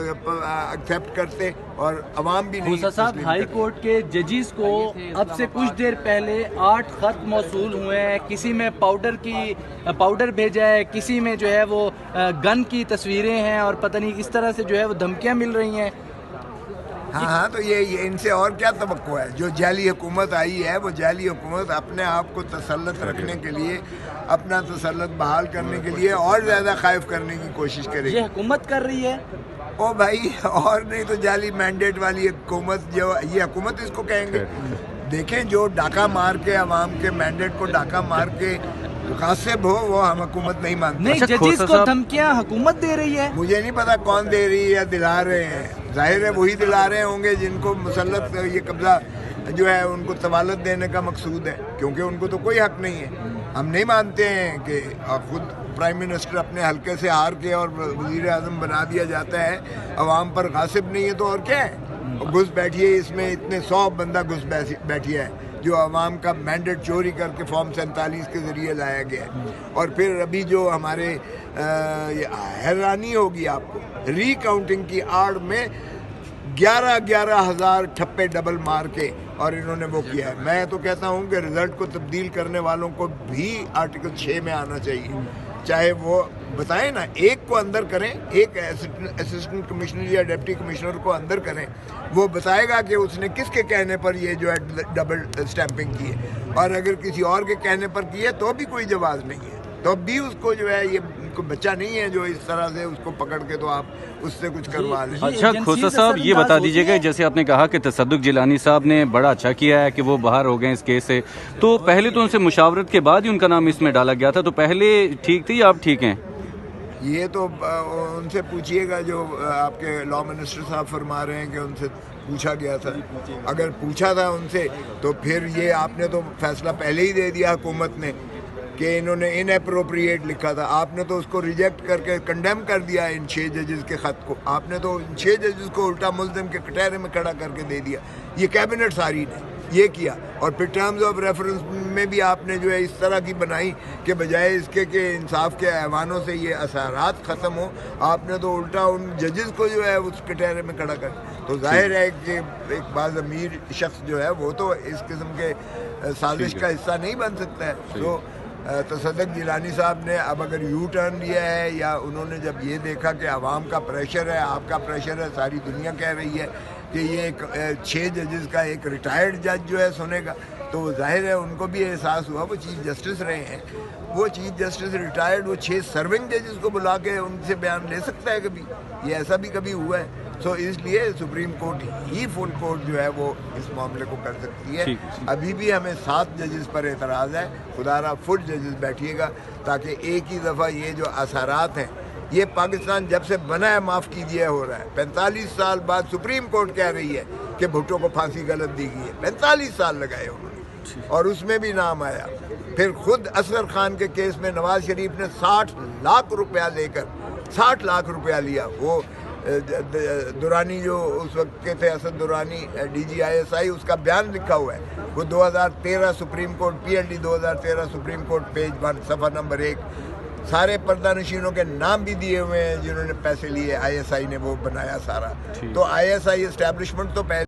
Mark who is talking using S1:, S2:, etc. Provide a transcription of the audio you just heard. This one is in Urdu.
S1: ایکسیپٹ کرتے اور عوام بھی نہیں.
S2: موسیٰ صاحب، ہائی کورٹ کے ججز کو اب سے کچھ دیر پہلے 8 خط موصول ہوئے ہیں. کسی میں پاؤڈر بھیجا ہے، کسی میں جو ہے وہ گن کی تصویریں ہیں، اور پتہ نہیں اس طرح سے جو ہے وہ دھمکیاں مل رہی ہیں.
S1: ہاں تو یہ ان سے اور کیا توقع ہے؟ جو جعلی حکومت آئی ہے وہ جعلی حکومت اپنے آپ کو تسلط رکھنے کے لیے، اپنا تسلط بحال کرنے کے لیے اور زیادہ خائف کرنے کی کوشش کرے گی.
S2: یہ حکومت کر رہی ہے.
S1: او بھائی، اور نہیں تو جعلی مینڈیٹ والی حکومت، جو یہ حکومت اس کو کہیں گے. دیکھیں، جو ڈاکہ مار کے عوام کے مینڈیٹ کو ڈاکہ مار کے غاصب ہو، وہ ہم حکومت نہیں مانتے.
S2: نہیں، ججز کو دھمکیاں حکومت دے رہی ہے.
S1: مجھے نہیں پتا کون دے رہی ہے یا دلا رہے ہیں. ظاہر ہے وہی دلا رہے ہوں گے جن کو مسلط یہ قبضہ جو ہے ان کو طوالت دینے کا مقصود ہے، کیونکہ ان کو تو کوئی حق نہیں ہے. ہم نہیں مانتے ہیں کہ خود پرائم منسٹر اپنے حلقے سے ہار کے اور وزیر اعظم بنا دیا جاتا ہے. عوام پر غاصب نہیں ہے تو اور کیا ہے؟ گھس بیٹھیے، اس میں اتنے 100 بندہ گھس بیٹھیا ہے جو عوام کا مینڈیٹ چوری کر کے فارم 47 کے ذریعے لایا گیا ہے. اور پھر ابھی جو ہمارے حیرانی ہوگی آپ کو، ری کاؤنٹنگ کی آڑ میں 11,000 ٹھپے ڈبل مار کے اور انہوں نے وہ کیا ہے. میں تو کہتا ہوں کہ رزلٹ کو تبدیل کرنے والوں کو بھی آرٹیکل 6 میں آنا چاہیے. چاہے وہ بتائیں نا، ایک کو اندر کریں، ایک اسسٹنٹ کمشنر یا ڈپٹی کمشنر کو اندر کریں، وہ بتائے گا کہ اس نے کس کے کہنے پر یہ جو ہے ڈبل اسٹیمپنگ کی ہے. اور اگر کسی اور کے کہنے پر کی ہے تو بھی کوئی جواز نہیں ہے، تو بھی اس کو جو ہے، یہ بچہ نہیں ہے جو اس طرح سے اس کو پکڑ کے تو آپ اس سے کچھ کروا لیں.
S3: اچھا موسیٰ صاحب، یہ بتا دیجیے گا، جیسے آپ نے کہا کہ تصدق جیلانی صاحب نے بڑا اچھا کیا ہے کہ وہ باہر ہو گئے اس کیس سے، تو پہلے تو ان سے مشاورت کے بعد ہی ان کا نام اس میں ڈالا گیا تھا، تو پہلے ٹھیک تھی یا اب ٹھیک ہیں؟
S1: یہ تو ان سے پوچھیے گا جو آپ کے لا منسٹر صاحب فرما رہے ہیں کہ ان سے پوچھا گیا تھا. اگر پوچھا تھا ان سے تو پھر یہ آپ نے تو فیصلہ پہلے ہی دے دیا حکومت نے کہ انہوں نے ان اپروپریٹ لکھا تھا. آپ نے تو اس کو ریجیکٹ کر کے کنڈیم کر دیا ان 6 ججز کے خط کو. آپ نے تو ان 6 ججز کو الٹا ملزم کے کٹہرے میں کھڑا کر کے دے دیا. یہ کیبنٹ ساری نے یہ کیا. اور پھر ٹرمز آف ریفرنس میں بھی آپ نے جو ہے اس طرح کی بنائی کہ بجائے اس کے کہ انصاف کے ایوانوں سے یہ اثرات ختم ہو، آپ نے تو الٹا ان ججز کو جو ہے اس کٹہرے میں کھڑا کر. تو ظاہر ہے کہ ایک بعض امیر شخص جو ہے وہ تو اس قسم کے سازش کا حصہ نہیں بن سکتا ہے. تو تصدق جیلانی صاحب نے اب اگر یو ٹرن لیا ہے، یا انہوں نے جب یہ دیکھا کہ عوام کا پریشر ہے، آپ کا پریشر ہے، ساری دنیا کہہ رہی ہے کہ یہ 6 ججز کا ایک ریٹائرڈ جج جو ہے سنے گا، تو ظاہر ہے ان کو بھی احساس ہوا. وہ چیف جسٹس رہے ہیں، وہ چیف جسٹس ریٹائرڈ، وہ 6 سرونگ ججز کو بلا کے ان سے بیان لے سکتا ہے کبھی؟ یہ ایسا بھی کبھی ہوا ہے؟ سو اس لیے سپریم کورٹ ہی فل کورٹ جو ہے وہ اس معاملے کو کر سکتی ہے. ابھی بھی ہمیں 7 ججز پر اعتراض ہے. خدا را فل ججز بیٹھیے گا تاکہ ایک ہی دفعہ یہ جو اثرات ہیں، یہ پاکستان جب سے بنا ہے معاف کیجیے ہو رہا ہے. 45 سال بعد سپریم کورٹ کہہ رہی ہے کہ بھٹو کو پھانسی غلط دی گئی ہے. 45 سال لگائے انہوں نے، اور اس میں بھی نام آیا. پھر خود اصغر خان کے کیس میں نواز شریف نے 60 لاکھ روپیہ لے کر 60 لاکھ روپیہ لیا. وہ دورانی جو اس وقت کے تھے، اسد دورانی DG ISI، اس کا بیان لکھا ہوا ہے. وہ 2013 supreme court PLD 2013 supreme court page 1 صفحہ نمبر 1، سارے پردہ نشینوں کے نام بھی دیے ہوئے ہیں جنہوں نے پیسے لیے. ISI نے وہ بنایا سارا. تو ISI اسٹیبلشمنٹ تو پہلے